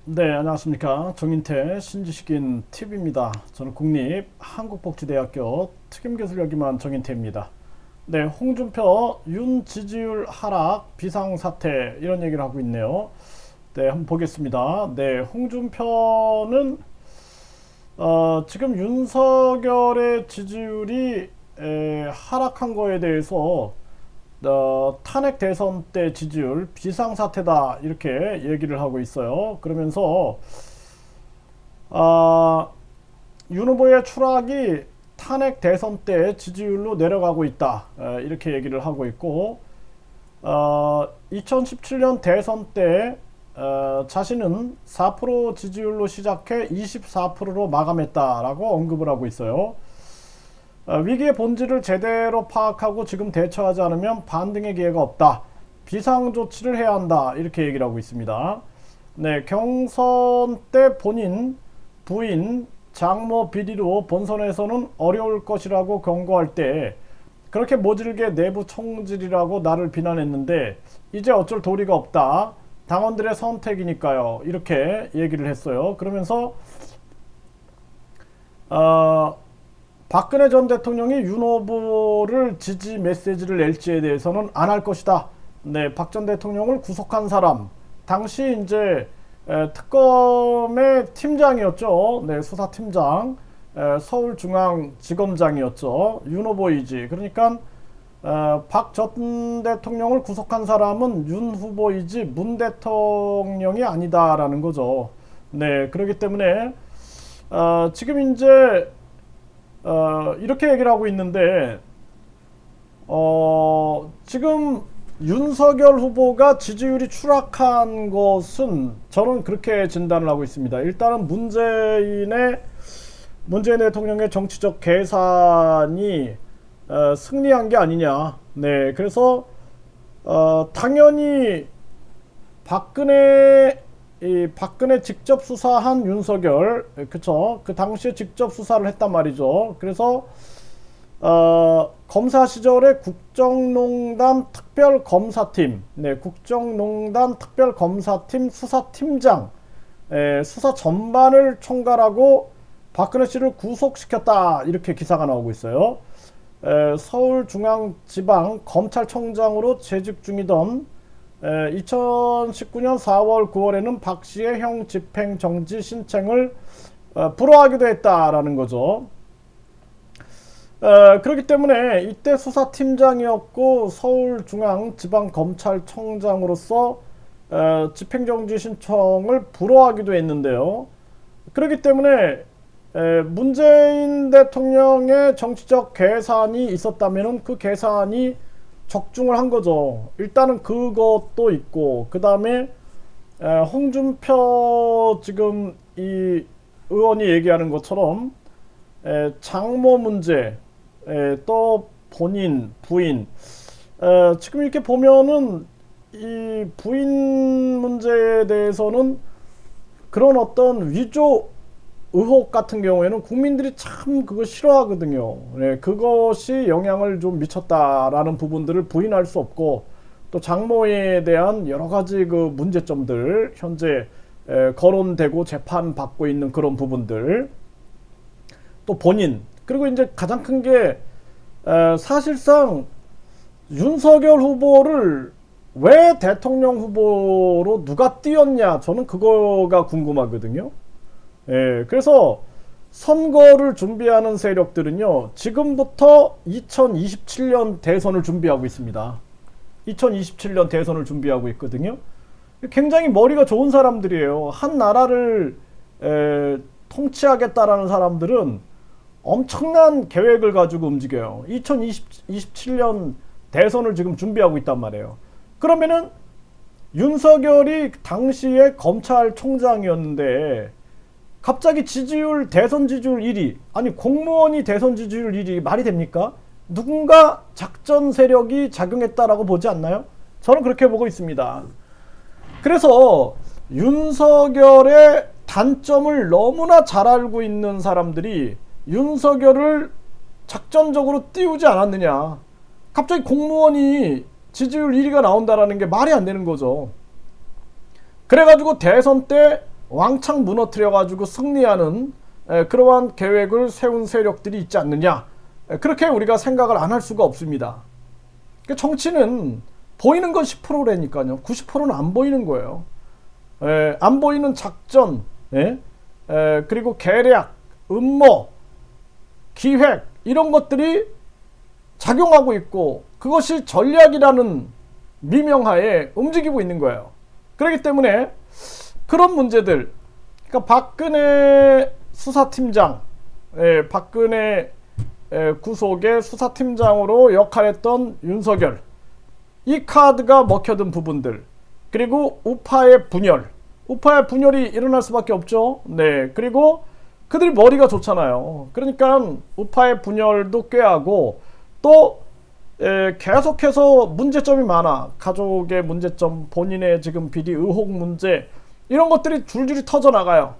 네, 안녕하십니까. 정인태 신지식인 TV입니다. 저는 국립한국복지대학교 특임교수를 역임한 정인태입니다. 네, 홍준표 윤 지지율 하락 비상사태 이런 얘기를 하고 있네요. 네, 한번 보겠습니다. 네, 홍준표는 지금 윤석열의 지지율이 하락한 거에 대해서 탄핵 대선 때 지지율 비상사태다 이렇게 얘기를 하고 있어요. 그러면서 아, 윤 후보의 추락이 탄핵 대선 때 지지율로 내려가고 있다 이렇게 얘기를 하고 있고 2017년 대선 때 자신은 4% 지지율로 시작해 24%로 마감했다라고 언급을 하고 있어요. 위기의 본질을 제대로 파악하고 지금 대처하지 않으면 반등의 기회가 없다. 비상조치를 해야 한다. 이렇게 얘기를 하고 있습니다. 네, 경선 때 본인, 부인, 장모 비리로 본선에서는 어려울 것이라고 경고할 때 그렇게 모질게 내부 총질이라고 나를 비난했는데 이제 어쩔 도리가 없다. 당원들의 선택이니까요. 이렇게 얘기를 했어요. 그러면서 박근혜 전 대통령이 윤 후보를 지지 메시지를 낼지에 대해서는 안 할 것이다. 네, 박 전 대통령을 구속한 사람, 당시 이제 특검의 팀장이었죠. 네, 수사팀장, 서울중앙지검장이었죠. 윤 후보이지. 그러니까 박 전 대통령을 구속한 사람은 윤 후보이지 문 대통령이 아니다라는 거죠. 네, 그렇기 때문에 지금 이제 이렇게 얘기를 하고 있는데 지금 윤석열 후보가 지지율이 추락한 것은 저는 그렇게 진단을 하고 있습니다. 일단은 문재인 대통령의 정치적 계산이 승리한 게 아니냐. 네, 그래서 당연히 박근혜 직접 수사한 윤석열, 그쵸? 그 당시에 직접 수사를 했단 말이죠. 그래서 검사 시절에 국정농단 특별검사팀, 네, 국정농단 특별검사팀 수사팀장, 수사 전반을 총괄하고 박근혜 씨를 구속시켰다 이렇게 기사가 나오고 있어요. 서울중앙지방검찰청장으로 재직 중이던 2019년 4월 9월에는 박 씨의 형 집행정지 신청을 불허하기도 했다라는 거죠. 그렇기 때문에 이때 수사팀장이었고 서울중앙지방검찰청장으로서 집행정지 신청을 불허하기도 했는데요. 그렇기 때문에 문재인 대통령의 정치적 계산이 있었다면 그 계산이 적중을 한 거죠. 일단은 그것도 있고, 그 다음에 홍준표 지금 이 의원이 얘기하는 것처럼 장모 문제, 또 본인, 부인, 지금 이렇게 보면은 이 부인 문제에 대해서는 그런 어떤 위조 의혹 같은 경우에는 국민들이 참 그거 싫어하거든요. 네, 그것이 영향을 좀 미쳤다라는 부분들을 부인할 수 없고, 또 장모에 대한 여러 가지 그 문제점들 현재 거론되고 재판받고 있는 그런 부분들, 또 본인, 그리고 이제 가장 큰 게 사실상 윤석열 후보를 왜 대통령 후보로 누가 띄웠냐, 저는 그거가 궁금하거든요. 예, 그래서 선거를 준비하는 세력들은요, 지금부터 2027년 대선을 준비하고 있습니다. 2027년 대선을 준비하고 있거든요. 굉장히 머리가 좋은 사람들이에요. 한 나라를 통치하겠다라는 사람들은 엄청난 계획을 가지고 움직여요. 2027년 대선을 지금 준비하고 있단 말이에요. 그러면은 윤석열이 당시에 검찰총장이었는데 갑자기 대선 지지율 1위, 아니 공무원이 대선 지지율 1위 말이 됩니까? 누군가 작전 세력이 작용했다라고 보지 않나요? 저는 그렇게 보고 있습니다. 그래서 윤석열의 단점을 너무나 잘 알고 있는 사람들이 윤석열을 작전적으로 띄우지 않았느냐. 갑자기 공무원이 지지율 1위가 나온다라는 게 말이 안 되는 거죠. 그래가지고 대선 때 왕창 무너뜨려 가지고 승리하는 그러한 계획을 세운 세력들이 있지 않느냐. 그렇게 우리가 생각을 안 할 수가 없습니다. 정치는 보이는 건 10%라니까요. 90%는 안 보이는 거예요. 안 보이는 작전, 그리고 계략, 음모, 기획 이런 것들이 작용하고 있고 그것이 전략이라는 미명하에 움직이고 있는 거예요. 그렇기 때문에 그런 문제들, 그러니까 박근혜 수사팀장, 박근혜 구속의 수사팀장으로 역할했던 윤석열, 이 카드가 먹혀든 부분들, 그리고 우파의 분열이 일어날 수밖에 없죠. 네, 그리고 그들이 머리가 좋잖아요. 그러니까 우파의 분열도 꾀하고 또 계속해서 문제점이 많아. 가족의 문제점, 본인의 지금 비리 의혹 문제 이런 것들이 줄줄이 터져나가요.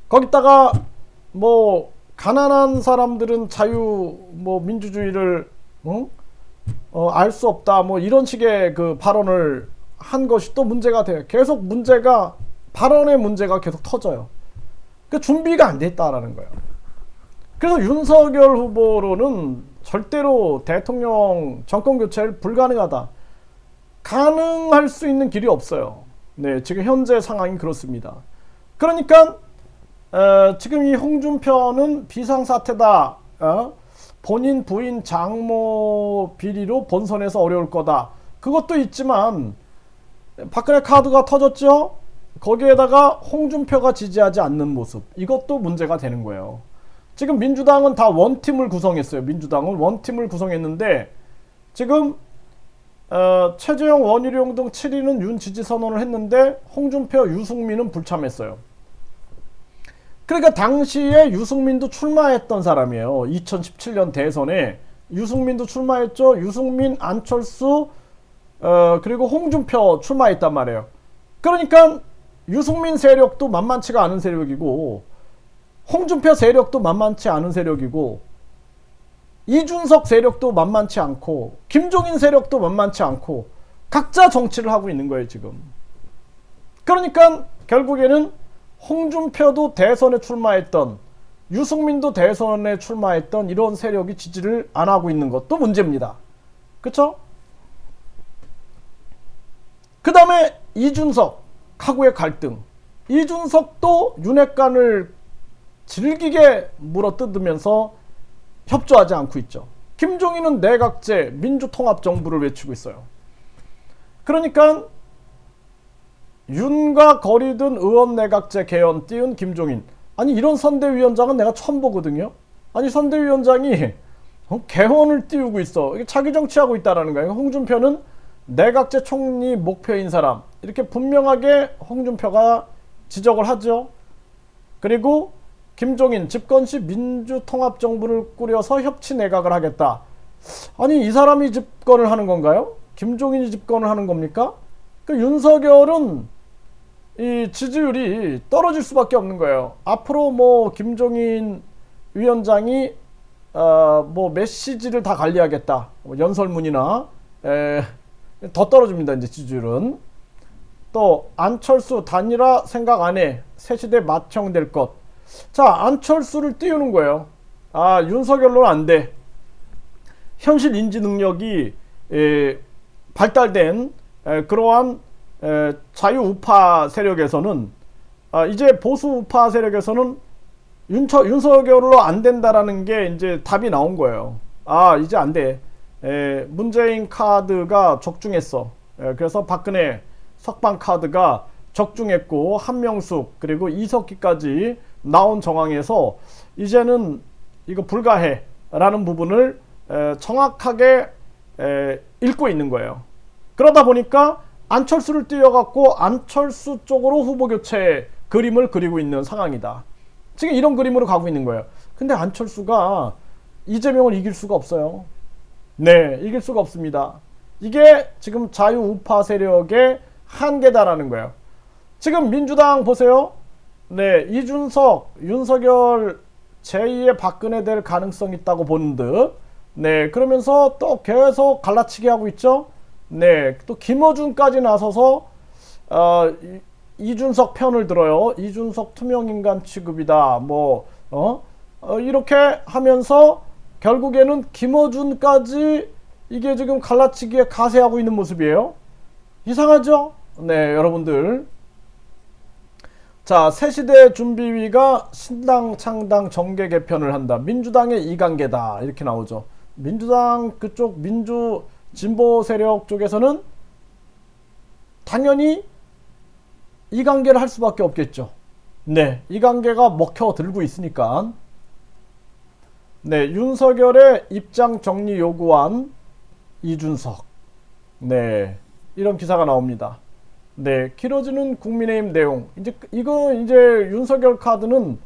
거기다가 뭐 가난한 사람들은 민주주의를 알 수 없다 뭐 이런 식의 그 발언을 한 것이 또 문제가 돼요. 계속 발언의 문제가 계속 터져요. 그 준비가 안 됐다라는 거예요. 그래서 윤석열 후보로는 절대로 대통령 정권 교체를 불가능하다. 가능할 수 있는 길이 없어요. 네, 지금 현재 상황이 그렇습니다. 그러니까 지금 이 홍준표는 비상사태다. 본인 부인 장모 비리로 본선에서 어려울 거다. 그것도 있지만 박근혜 카드가 터졌죠. 거기에다가 홍준표가 지지하지 않는 모습, 이것도 문제가 되는 거예요. 지금 민주당은 다 원팀을 구성했어요. 민주당은 원팀을 구성했는데 지금 최재형, 원희룡 등 7인은 윤 지지 선언을 했는데 홍준표, 유승민은 불참했어요. 그러니까 당시에 유승민도 출마했던 사람이에요. 2017년 대선에 유승민도 출마했죠. 유승민, 안철수, 그리고 홍준표 출마했단 말이에요. 그러니까 유승민 세력도 만만치가 않은 세력이고 홍준표 세력도 만만치 않은 세력이고 이준석 세력도 만만치 않고 김종인 세력도 만만치 않고 각자 정치를 하고 있는 거예요 지금. 그러니까 결국에는 홍준표도 대선에 출마했던, 유승민도 대선에 출마했던 이런 세력이 지지를 안 하고 있는 것도 문제입니다. 그쵸? 그 다음에 이준석하고의 갈등. 이준석도 윤핵관을 질기게 물어뜯으면서 협조하지 않고 있죠. 김종인은 내각제 민주통합정부를 외치고 있어요. 그러니까 윤과 거리든 의원 내각제 개헌 띄운 김종인. 아니 이런 선대위원장은 내가 처음 보거든요. 아니 선대위원장이 개헌을 띄우고 있어. 이게 자기 정치하고 있다라는 거예요. 홍준표는 내각제 총리 목표인 사람. 이렇게 분명하게 홍준표가 지적을 하죠. 그리고 김종인 집권시 민주통합정부를 꾸려서 협치 내각을 하겠다. 아니 이 사람이 집권을 하는 건가요? 김종인이 집권을 하는 겁니까? 그 윤석열은 이 지지율이 떨어질 수밖에 없는 거예요. 앞으로 뭐 김종인 위원장이 뭐 메시지를 다 관리하겠다. 뭐 연설문이나 더 떨어집니다. 이제 지지율은. 또 안철수 단일화 생각 안 해. 새시대 맏형 될 것. 자, 안철수를 띄우는 거예요. 아, 윤석열로는 안 돼. 현실 인지 능력이 발달된 그러한 자유우파 세력에서는 이제 보수우파 세력에서는 윤석열로 안 된다라는 게 이제 답이 나온 거예요. 아, 이제 안 돼. 문재인 카드가 적중했어. 그래서 박근혜 석방 카드가 적중했고 한명숙 그리고 이석기까지 나온 정황에서 이제는 이거 불가해라는 부분을 정확하게 읽고 있는 거예요. 그러다 보니까 안철수를 띄워갖고 안철수 쪽으로 후보 교체 그림을 그리고 있는 상황이다. 지금 이런 그림으로 가고 있는 거예요. 근데 안철수가 이재명을 이길 수가 없어요. 네, 이길 수가 없습니다. 이게 지금 자유우파 세력의 한계다라는 거예요. 지금 민주당 보세요. 네, 이준석, 윤석열 제2의 박근혜 될 가능성 있다고 보는 듯. 네, 그러면서 또 계속 갈라치기 하고 있죠. 네, 또 김어준까지 나서서 이준석 편을 들어요. 이준석 투명인간 취급이다. 이렇게 하면서 결국에는 김어준까지 이게 지금 갈라치기에 가세하고 있는 모습이에요. 이상하죠? 네, 여러분들. 자, 새시대 준비위가 신당 창당 정계 개편을 한다. 민주당의 이관계다. 이렇게 나오죠. 민주당 그쪽 민주 진보 세력 쪽에서는 당연히 이관계를 할 수밖에 없겠죠. 네, 이관계가 먹혀들고 있으니까. 네, 윤석열의 입장 정리 요구한 이준석. 네, 이런 기사가 나옵니다. 네, 길어지는 국민의힘 내용. 이제 윤석열 카드는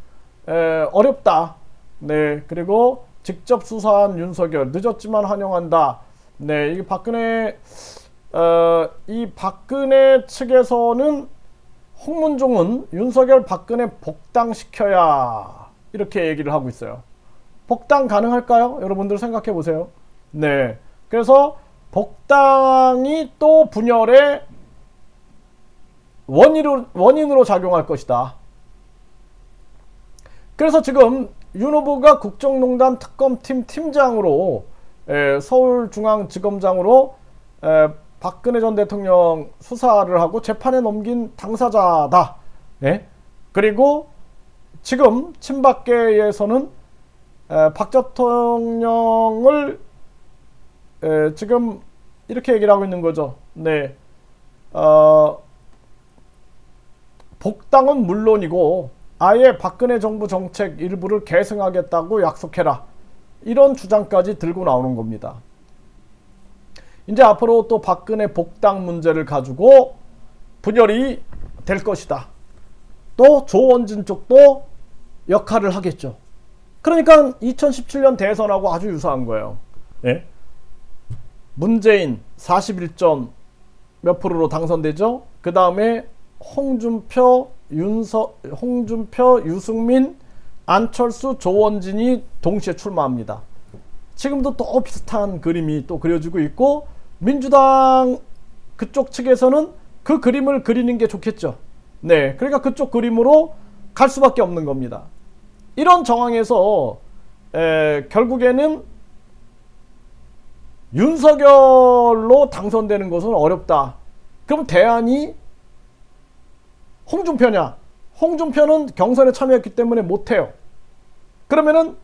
어렵다. 네, 그리고 직접 수사한 윤석열 늦었지만 환영한다. 네, 이 박근혜 측에서는 홍문종은 윤석열 박근혜 복당시켜야 이렇게 얘기를 하고 있어요. 복당 가능할까요? 여러분들 생각해 보세요. 네, 그래서 복당이 또 분열의 원인으로 작용할 것이다. 그래서 지금 윤 후보가 국정농단 특검팀 팀장으로 서울중앙지검장으로 박근혜 전 대통령 수사를 하고 재판에 넘긴 당사자다. 네? 그리고 지금 친박계에서는 박 대통령을 지금 이렇게 얘기를 하고 있는 거죠. 네. 복당은 물론이고 아예 박근혜 정부 정책 일부를 계승하겠다고 약속해라. 이런 주장까지 들고 나오는 겁니다. 이제 앞으로 또 박근혜 복당 문제를 가지고 분열이 될 것이다. 또 조원진 쪽도 역할을 하겠죠. 그러니까 2017년 대선하고 아주 유사한 거예요. 예? 문재인 41점 몇 프로로 당선되죠. 그 다음에 홍준표, 유승민, 안철수, 조원진이 동시에 출마합니다. 지금도 또 비슷한 그림이 또 그려지고 있고, 민주당 그쪽 측에서는 그 그림을 그리는 게 좋겠죠. 네, 그러니까 그쪽 그림으로 갈 수밖에 없는 겁니다. 이런 정황에서 결국에는 윤석열로 당선되는 것은 어렵다. 그럼 대안이 홍준표냐? 홍준표는 경선에 참여했기 때문에 못해요. 그러면은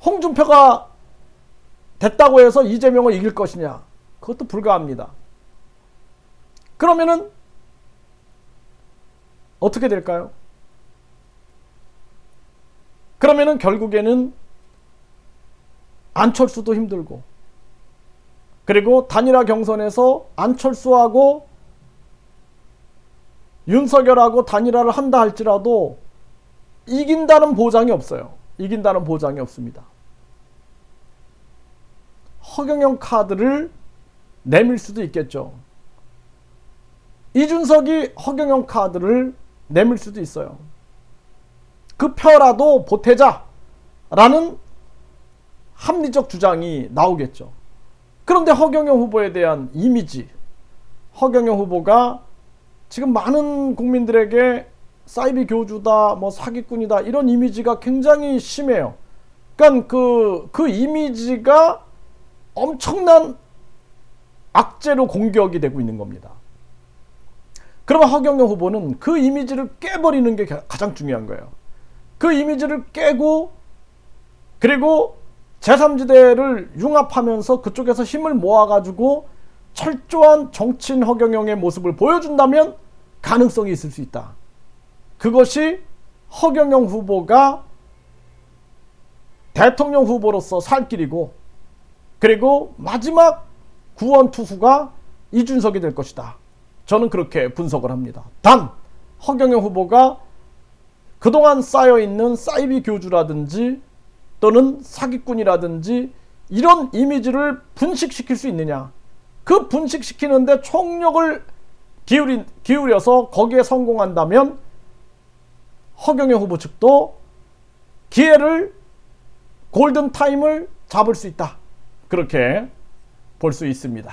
홍준표가 됐다고 해서 이재명을 이길 것이냐? 그것도 불가합니다. 그러면은 어떻게 될까요? 그러면은 결국에는 안철수도 힘들고, 그리고 단일화 경선에서 안철수하고 윤석열하고 단일화를 한다 할지라도 이긴다는 보장이 없어요. 이긴다는 보장이 없습니다. 허경영 카드를 내밀 수도 있겠죠. 이준석이 허경영 카드를 내밀 수도 있어요. 그 표라도 보태자라는 합리적 주장이 나오겠죠. 그런데 허경영 후보에 대한 이미지, 허경영 후보가 지금 많은 국민들에게 사이비 교주다, 사기꾼이다, 이런 이미지가 굉장히 심해요. 그러니까 그 이미지가 엄청난 악재로 공격이 되고 있는 겁니다. 그러면 허경영 후보는 그 이미지를 깨버리는 게 가장 중요한 거예요. 그 이미지를 깨고, 그리고 제3지대를 융합하면서 그쪽에서 힘을 모아가지고 철저한 정치인 허경영의 모습을 보여준다면 가능성이 있을 수 있다. 그것이 허경영 후보가 대통령 후보로서 살 길이고, 그리고 마지막 구원투수가 이준석이 될 것이다. 저는 그렇게 분석을 합니다. 단, 허경영 후보가 그동안 쌓여있는 사이비 교주라든지 또는 사기꾼이라든지 이런 이미지를 분식시킬 수 있느냐. 그 분식시키는데 총력을 기울여서 거기에 성공한다면 허경영 후보 측도 기회를, 골든타임을 잡을 수 있다. 그렇게 볼 수 있습니다.